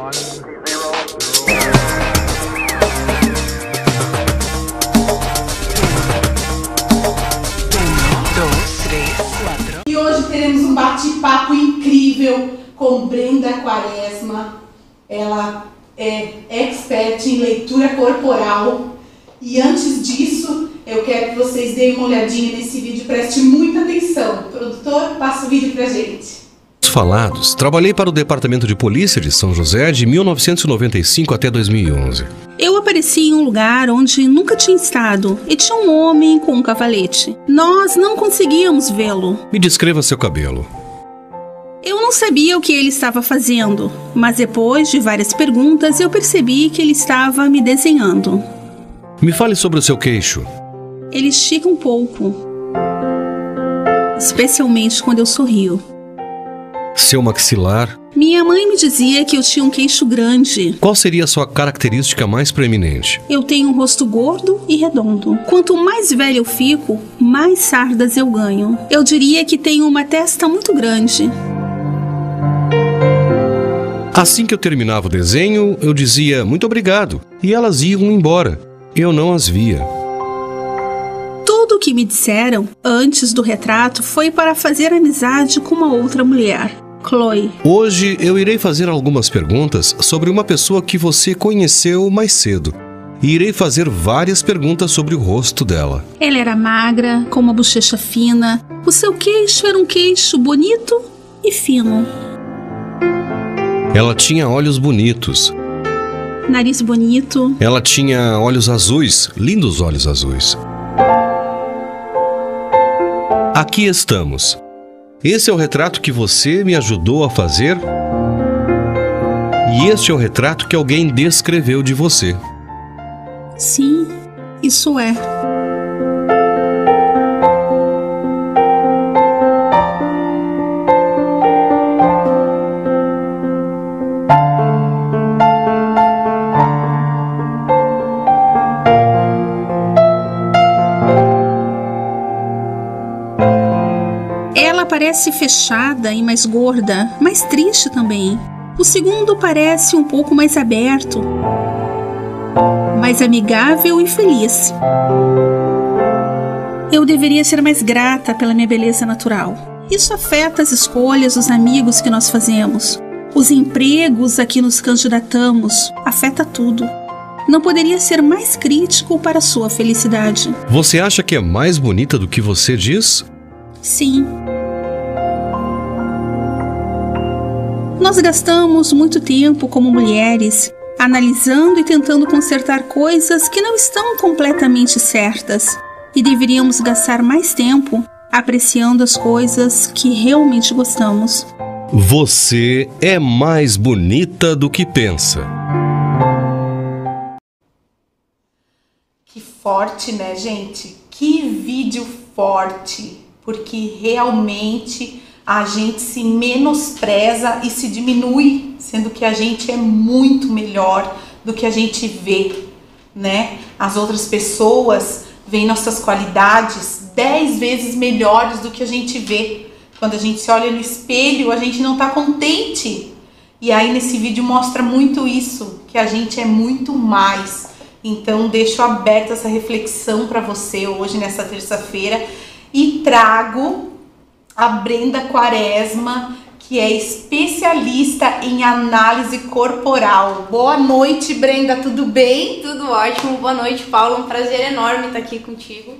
E hoje teremos um bate-papo incrível com Brenda Quaresma. Ela é expert em leitura corporal. E antes disso, eu quero que vocês deem uma olhadinha nesse vídeo, preste muita atenção. Produtor, passa o vídeo pra gente. Falados, trabalhei para o Departamento de Polícia de São José de 1995 até 2011. Eu apareci em um lugar onde nunca tinha estado e tinha um homem com um cavalete. Nós não conseguíamos vê-lo. Me descreva seu cabelo. Eu não sabia o que ele estava fazendo, mas depois de várias perguntas eu percebi que ele estava me desenhando. Me fale sobre o seu queixo. Ele estica um pouco, especialmente quando eu sorrio. Seu maxilar. Minha mãe me dizia que eu tinha um queixo grande. Qual seria a sua característica mais preeminente? Eu tenho um rosto gordo e redondo. Quanto mais velha eu fico, mais sardas eu ganho. Eu diria que tenho uma testa muito grande. Assim que eu terminava o desenho, eu dizia muito obrigado e elas iam embora. Eu não as via. Tudo o que me disseram antes do retrato foi para fazer amizade com uma outra mulher, Chloe. Hoje eu irei fazer algumas perguntas sobre uma pessoa que você conheceu mais cedo. E irei fazer várias perguntas sobre o rosto dela. Ela era magra, com uma bochecha fina. O seu queixo era um queixo bonito e fino. Ela tinha olhos bonitos. Nariz bonito. Ela tinha olhos azuis, lindos olhos azuis. Aqui estamos. Esse é o retrato que você me ajudou a fazer. E este é o retrato que alguém descreveu de você. Sim, isso é. Ela parece fechada e mais gorda, mais triste também. O segundo parece um pouco mais aberto, mais amigável e feliz. Eu deveria ser mais grata pela minha beleza natural. Isso afeta as escolhas, os amigos que nós fazemos, os empregos a que nos candidatamos, afeta tudo. Não poderia ser mais crítico para a sua felicidade. Você acha que é mais bonita do que você diz? Sim. Nós gastamos muito tempo como mulheres, analisando e tentando consertar coisas que não estão completamente certas. E deveríamos gastar mais tempo apreciando as coisas que realmente gostamos. Você é mais bonita do que pensa. Que forte, né, gente? Que vídeo forte, porque realmente a gente se menospreza e se diminui, sendo que a gente é muito melhor do que a gente vê, né? As outras pessoas veem nossas qualidades 10 vezes melhores do que a gente vê. Quando a gente se olha no espelho, a gente não tá contente. E aí nesse vídeo mostra muito isso, que a gente é muito mais. Então deixo aberta essa reflexão para você hoje, nessa terça-feira, e trago a Brenda Quaresma, que é especialista em análise corporal. Boa noite, Brenda, tudo bem? Tudo ótimo, boa noite, Paulo, um prazer enorme estar aqui contigo.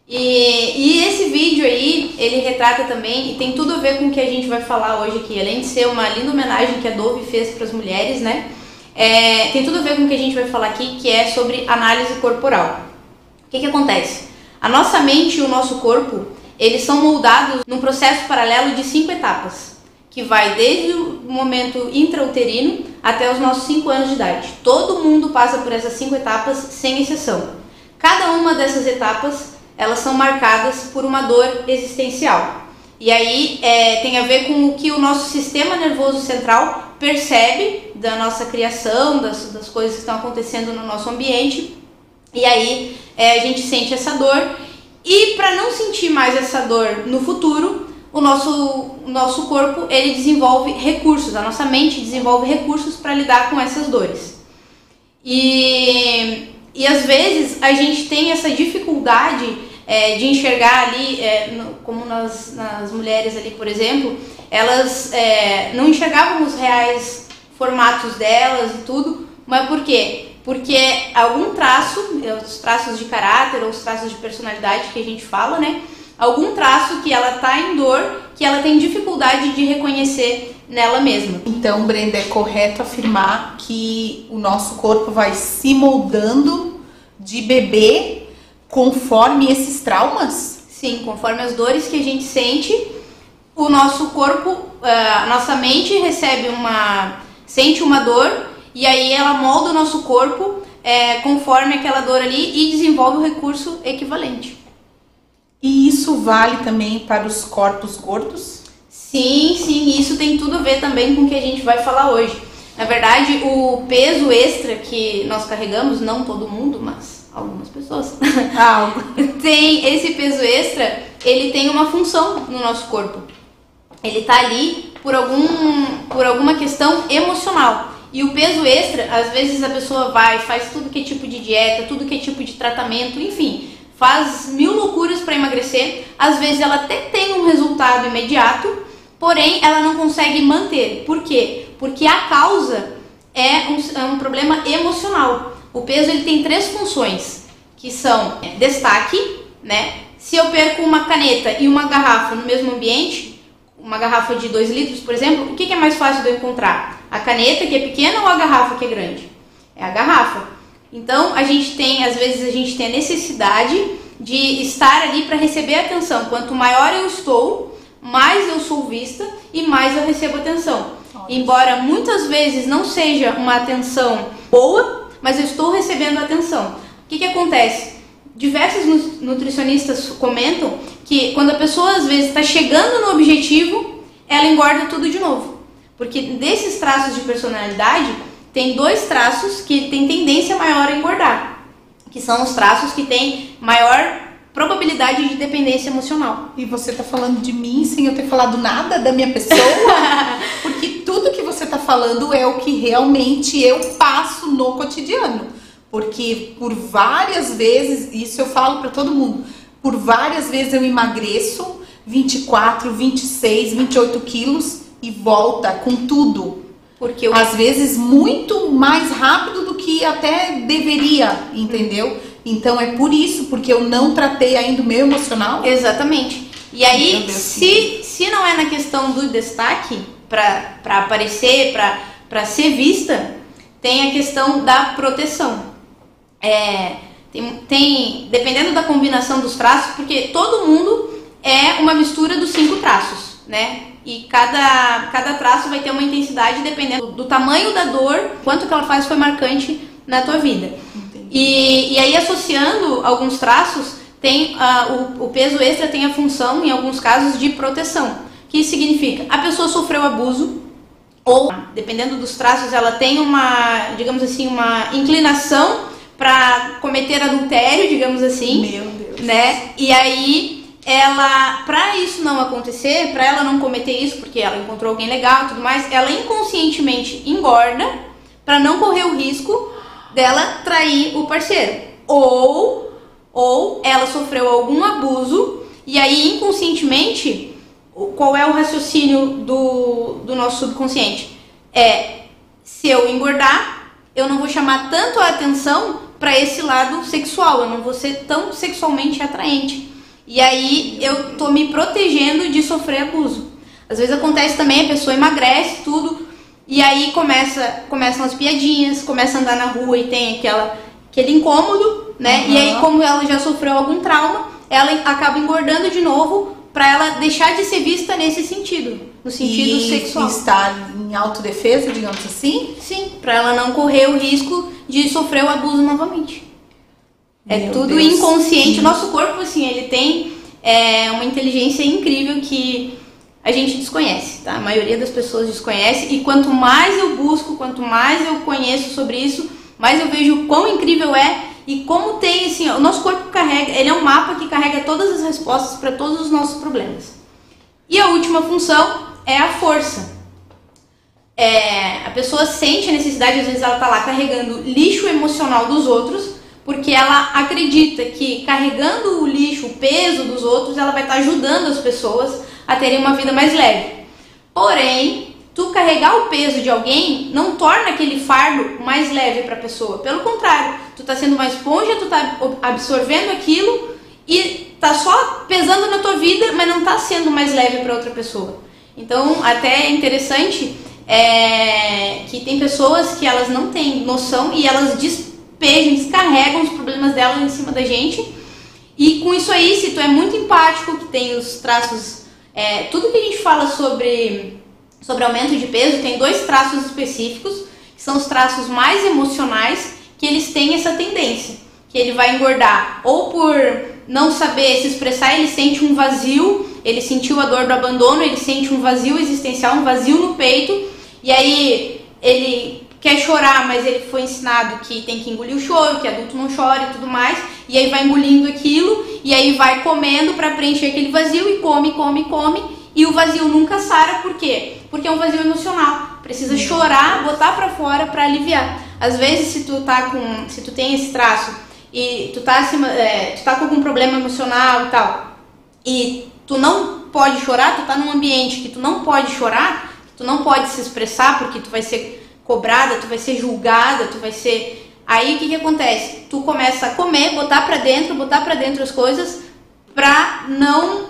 E esse vídeo aí, ele retrata também, e tem tudo a ver com o que a gente vai falar hoje aqui, além de ser uma linda homenagem que a Dove fez para as mulheres, né? Tem tudo a ver com o que a gente vai falar aqui, que é sobre análise corporal. O que acontece? A nossa mente e o nosso corpo, eles são moldados num processo paralelo de 5 etapas, que vai desde o momento intrauterino até os nossos 5 anos de idade. Todo mundo passa por essas 5 etapas, sem exceção. Cada uma dessas etapas, elas são marcadas por uma dor existencial. E aí tem a ver com o que o nosso sistema nervoso central percebe da nossa criação, das coisas que estão acontecendo no nosso ambiente. E aí a gente sente essa dor. E para não sentir mais essa dor no futuro, o nosso corpo, ele desenvolve recursos, a nossa mente desenvolve recursos para lidar com essas dores. E às vezes a gente tem essa dificuldade de enxergar ali, como nas mulheres ali, por exemplo, elas não enxergavam os reais formatos delas e tudo, mas por quê? Porque algum traço, os traços de caráter ou os traços de personalidade que a gente fala, né? Algum traço que ela tá em dor, que ela tem dificuldade de reconhecer nela mesma. Então, Brenda, é correto afirmar que o nosso corpo vai se moldando de bebê conforme esses traumas? Sim, conforme as dores que a gente sente, o nosso corpo, a nossa mente sente uma dor e aí ela molda o nosso corpo conforme aquela dor ali e desenvolve o recurso equivalente. E isso vale também para os corpos gordos? Sim, isso tem tudo a ver também com o que a gente vai falar hoje. Na verdade, o peso extra que nós carregamos, não todo mundo, mas algumas pessoas, tem esse peso extra, ele tem uma função no nosso corpo. Ele tá ali por alguma questão emocional. E o peso extra, às vezes a pessoa faz tudo que é tipo de dieta, tudo que é tipo de tratamento, enfim, faz 1000 loucuras para emagrecer. Às vezes ela até tem um resultado imediato, porém ela não consegue manter. Por quê? Porque a causa é um problema emocional. O peso ele tem 3 funções, que são destaque, né? Se eu perco uma caneta e uma garrafa no mesmo ambiente, uma garrafa de 2 litros, por exemplo, o que é mais fácil de eu encontrar? A caneta, que é pequena, ou a garrafa, que é grande? É a garrafa. Então, às vezes a gente tem a necessidade de estar ali para receber atenção. Quanto maior eu estou, mais eu sou vista e mais eu recebo atenção. Embora muitas vezes não seja uma atenção boa, mas eu estou recebendo atenção. O que acontece? Diversos nutricionistas comentam que quando a pessoa às vezes está chegando no objetivo, ela engorda tudo de novo. Porque desses traços de personalidade, tem 2 traços que têm tendência maior a engordar, que são os traços que têm maior probabilidade de dependência emocional. E você tá falando de mim sem eu ter falado nada da minha pessoa? Porque tudo que você tá falando é o que realmente eu passo no cotidiano. Porque por várias vezes, isso eu falo para todo mundo, por várias vezes eu emagreço 24, 26, 28 quilos e volta com tudo. Porque às vezes muito mais rápido do que até deveria, entendeu? Então é por isso, porque eu não tratei ainda o meu emocional. Exatamente. E aí, se não é na questão do destaque, para aparecer, para ser vista, tem a questão da proteção. Dependendo da combinação dos traços, porque todo mundo é uma mistura dos 5 traços, né? E cada traço vai ter uma intensidade dependendo do tamanho da dor, quanto que ela foi marcante na tua vida. E aí, associando alguns traços, tem o peso extra tem a função, em alguns casos, de proteção. Que significa, a pessoa sofreu abuso, ou, dependendo dos traços, ela tem digamos assim, uma inclinação para cometer adultério, digamos assim. Meu Deus. Né? E aí, para isso não acontecer, para ela não cometer isso, porque ela encontrou alguém legal e tudo mais, ela inconscientemente engorda para não correr o risco dela trair o parceiro. Ou ela sofreu algum abuso e aí inconscientemente, qual é o raciocínio do nosso subconsciente? Se eu engordar, eu não vou chamar tanto a atenção para esse lado sexual, eu não vou ser tão sexualmente atraente. E aí eu tô me protegendo de sofrer abuso. Às vezes acontece também, a pessoa emagrece, tudo, e aí começam as piadinhas, começa a andar na rua e tem aquele incômodo, né? Uhum. E aí, como ela já sofreu algum trauma, ela acaba engordando de novo para ela deixar de ser vista nesse sentido, no sentido sexual. E estar em autodefesa, digamos assim? Sim, para ela não correr o risco de sofrer o abuso novamente. Meu tudo Deus. Inconsciente. O nosso corpo, assim, ele tem uma inteligência incrível que a gente desconhece, tá? A maioria das pessoas desconhece, e quanto mais eu busco, quanto mais eu conheço sobre isso, mais eu vejo o quão incrível é e como tem, assim, o nosso corpo carrega, ele é um mapa que carrega todas as respostas para todos os nossos problemas. E a última função é a força. A pessoa sente a necessidade, às vezes ela está lá carregando lixo emocional dos outros, porque ela acredita que carregando o lixo, o peso dos outros, ela vai estar ajudando as pessoas a terem uma vida mais leve. Porém, tu carregar o peso de alguém não torna aquele fardo mais leve para a pessoa. Pelo contrário, tu está sendo uma esponja, tu está absorvendo aquilo e tá só pesando na tua vida, mas não está sendo mais leve para outra pessoa. Então, até é interessante que tem pessoas que elas não têm noção e elas descarregam os problemas delas em cima da gente. E com isso aí, se tu é muito empático, que tem os traços, tudo que a gente fala sobre aumento de peso, tem 2 traços específicos, que são os traços mais emocionais, que eles têm essa tendência, que ele vai engordar ou por não saber se expressar, ele sente um vazio, ele sentiu a dor do abandono, ele sente um vazio existencial, um vazio no peito, e aí ele quer chorar, mas ele foi ensinado que tem que engolir o choro, que adulto não chora e tudo mais, e aí vai engolindo aquilo, e aí vai comendo para preencher aquele vazio e come, e o vazio nunca sara. Por quê? Porque é um vazio emocional, precisa chorar, botar para fora para aliviar. Às vezes, se tu tem esse traço e tu tá com algum problema emocional e tal, e tu não pode chorar, tu tá num ambiente que tu não pode chorar, tu não pode se expressar porque tu vai ser cobrada, tu vai ser julgada, tu vai ser... Aí o que acontece? Tu começa a comer, botar pra dentro as coisas pra não...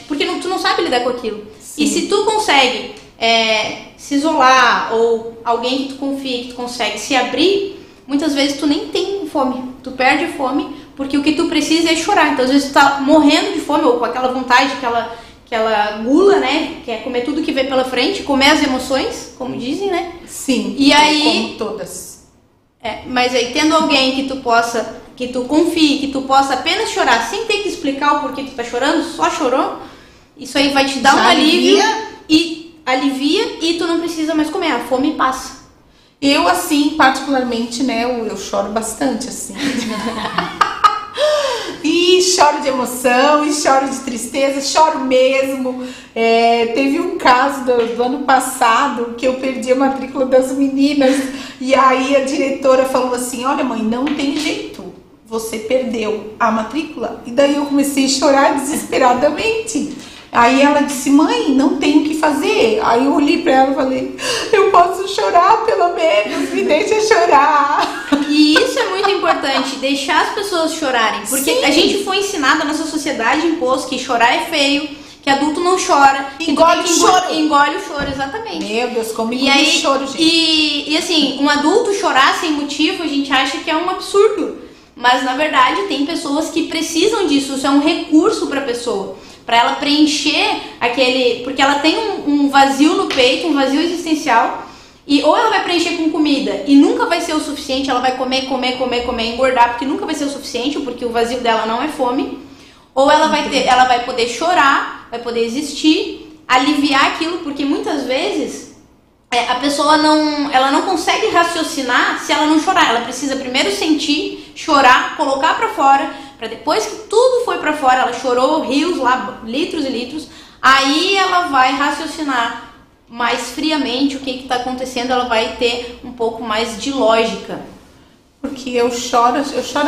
porque tu não sabe lidar com aquilo. Sim. E se tu consegue se isolar, ou alguém que tu confia, que tu consegue se abrir, muitas vezes tu nem tem fome, tu perde fome, porque o que tu precisa é chorar. Então às vezes tu tá morrendo de fome, ou com aquela vontade, aquela gula, né? Que é comer tudo que vem pela frente, comer as emoções, como dizem, né? Sim, e aí, como todas. Mas aí tendo alguém que tu confie, que tu possa apenas chorar, sem ter que explicar o porquê tu tá chorando, só chorou, isso aí vai te dar um alívio e tu não precisa mais comer, a fome passa. Eu, assim, particularmente, né, eu choro bastante, assim. E choro de emoção, e choro de tristeza, choro mesmo. Teve um caso do ano passado que eu perdi a matrícula das meninas, e aí a diretora falou assim: olha, mãe, não tem jeito, você perdeu a matrícula. E daí eu comecei a chorar desesperadamente. Aí ela disse: mãe, não tem o que fazer. Aí eu olhei pra ela e falei: eu posso chorar, pelo menos, me deixa chorar. E isso é muito importante, deixar as pessoas chorarem. Porque Sim. A gente foi ensinado, a nossa sociedade impôs que chorar é feio, que adulto não chora. Engole o choro. Engole o choro, exatamente. Meu Deus, como engole o choro, gente. E assim, um adulto chorar sem motivo, a gente acha que é um absurdo. Mas na verdade tem pessoas que precisam disso, isso é um recurso pra pessoa. Pra ela preencher porque ela tem um vazio no peito, um vazio existencial, e ou ela vai preencher com comida e nunca vai ser o suficiente, ela vai comer, engordar, porque nunca vai ser o suficiente, porque o vazio dela não é fome, ou ela vai poder chorar, vai poder existir, aliviar aquilo, porque muitas vezes a pessoa não consegue raciocinar se ela não chorar. Ela precisa primeiro sentir, chorar, colocar pra fora, para depois que tudo foi pra fora, ela chorou rios lá, litros e litros, aí ela vai raciocinar mais friamente o que está acontecendo, ela vai ter um pouco mais de lógica. Porque eu choro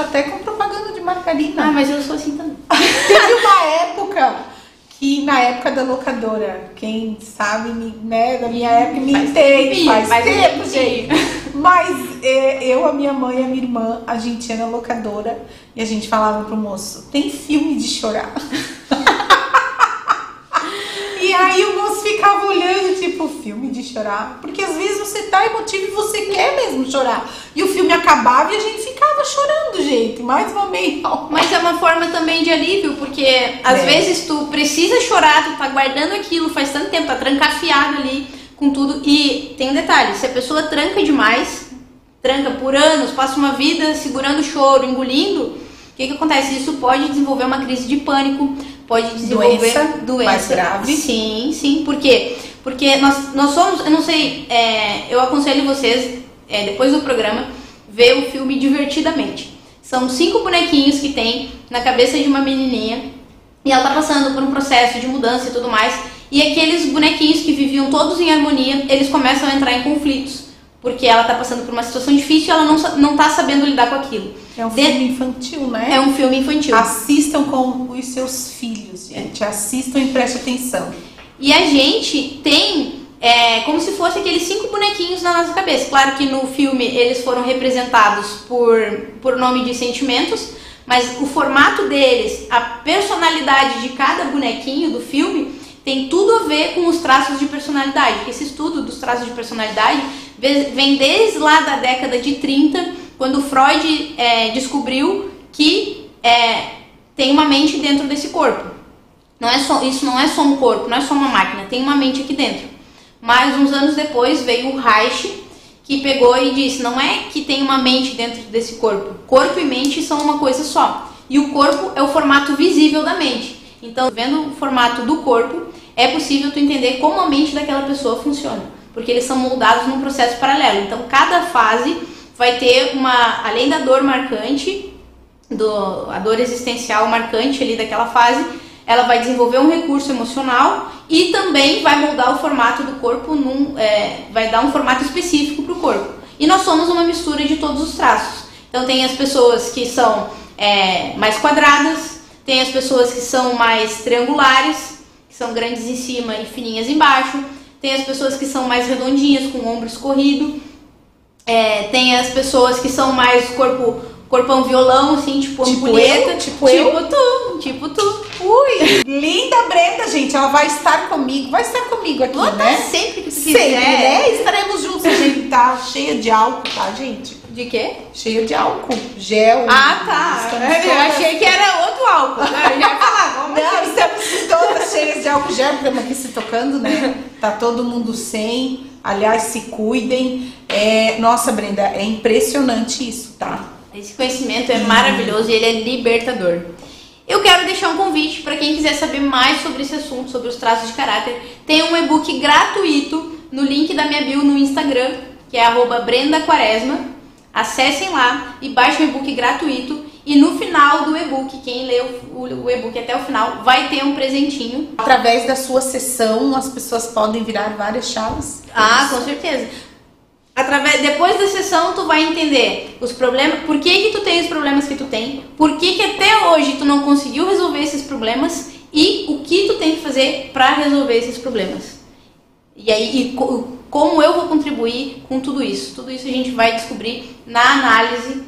até com propaganda de margarina. Ah, mas eu sou assim também. Teve uma época que, na época da locadora, quem sabe, né, da minha época me entende, faz tempo, gente. Mas eu, a minha mãe e a minha irmã, a gente ia na locadora e a gente falava pro moço: tem filme de chorar. E aí o moço ficava olhando, tipo, filme de chorar? Porque às vezes você tá emotivo e você quer mesmo chorar. E o filme acabava e a gente ficava chorando, gente. Mais uma meia hora. Mas é uma forma também de alívio, porque às vezes tu precisa chorar, tu tá guardando aquilo faz tanto tempo, tá trancafiado ali com tudo. E tem um detalhe, se a pessoa tranca demais, tranca por anos, passa uma vida segurando o choro, engolindo, o que acontece? Isso pode desenvolver uma crise de pânico, pode desenvolver doença mais grave. Sim. Por quê? Porque nós somos, eu não sei, eu aconselho vocês, depois do programa, ver o filme Divertidamente. São 5 bonequinhos que tem na cabeça de uma menininha, e ela tá passando por um processo de mudança e tudo mais, e aqueles bonequinhos que viviam todos em harmonia, eles começam a entrar em conflitos, porque ela tá passando por uma situação difícil e ela não tá sabendo lidar com aquilo. É um filme infantil, né? É um filme infantil. Assistam com os seus filhos, gente. Assistam e prestem atenção. E a gente tem como se fosse aqueles 5 bonequinhos na nossa cabeça. Claro que no filme eles foram representados por nome de sentimentos, mas o formato deles, a personalidade de cada bonequinho do filme tem tudo a ver com os traços de personalidade. Esse estudo dos traços de personalidade vem desde lá da década de 30, quando Freud descobriu que tem uma mente dentro desse corpo. Isso não é só um corpo, não é só uma máquina, tem uma mente aqui dentro. Mas uns anos depois veio o Reich, que pegou e disse, não é que tem uma mente dentro desse corpo. Corpo e mente são uma coisa só. E o corpo é o formato visível da mente. Então, vendo o formato do corpo, é possível tu entender como a mente daquela pessoa funciona. Porque eles são moldados num processo paralelo. Então, cada fase vai ter além da dor marcante, a dor existencial marcante ali daquela fase, ela vai desenvolver um recurso emocional e também vai moldar o formato do corpo, vai dar um formato específico para o corpo. E nós somos uma mistura de todos os traços. Então tem as pessoas que são mais quadradas, tem as pessoas que são mais triangulares, que são grandes em cima e fininhas embaixo, tem as pessoas que são mais redondinhas, com o ombro escorrido, tem as pessoas que são mais corpão violão, assim, tipo ampulheta, tipo tu. Ui, linda Brenda, gente, ela vai estar comigo aqui, né? Sempre que tu Sempre, quiser. né? Estaremos juntos, a gente tá cheia de álcool, tá, gente? De quê? Cheia de álcool, gel. Ah, tá. Eu achei que era outro álcool. Eu já ia falar, Não, estamos todas cheias de álcool gel, estamos aqui se tocando, né? Tá todo mundo sem, aliás, se cuidem. Nossa, Brenda, é impressionante isso, tá? Esse conhecimento é maravilhoso e ele é libertador. Eu quero deixar um convite para quem quiser saber mais sobre esse assunto, sobre os traços de caráter. Tem um e-book gratuito no link da minha bio no Instagram, que é @BrendaQuaresma. Acessem lá e baixem o e-book gratuito. E no final do e-book, quem lê o e-book até o final, vai ter um presentinho. Através da sua sessão, as pessoas podem virar várias chaves. Ah, com certeza. Depois da sessão tu vai entender os problemas, por que tu tem os problemas que tu tem, por que até hoje tu não conseguiu resolver esses problemas e o que tu tem que fazer para resolver esses problemas. E aí, como eu vou contribuir com tudo isso. Tudo isso a gente vai descobrir na análise.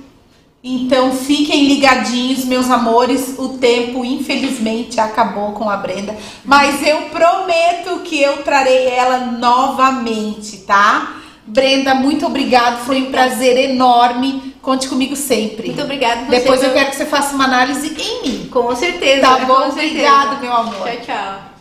Então fiquem ligadinhos, meus amores, o tempo infelizmente acabou com a Brenda, mas eu prometo que eu trarei ela novamente, tá? Brenda, muito obrigada, foi um prazer enorme, conte comigo sempre. Muito obrigada. Depois eu quero que você faça uma análise em mim. Com certeza. Tá bom? Obrigada, meu amor. Tchau, tchau.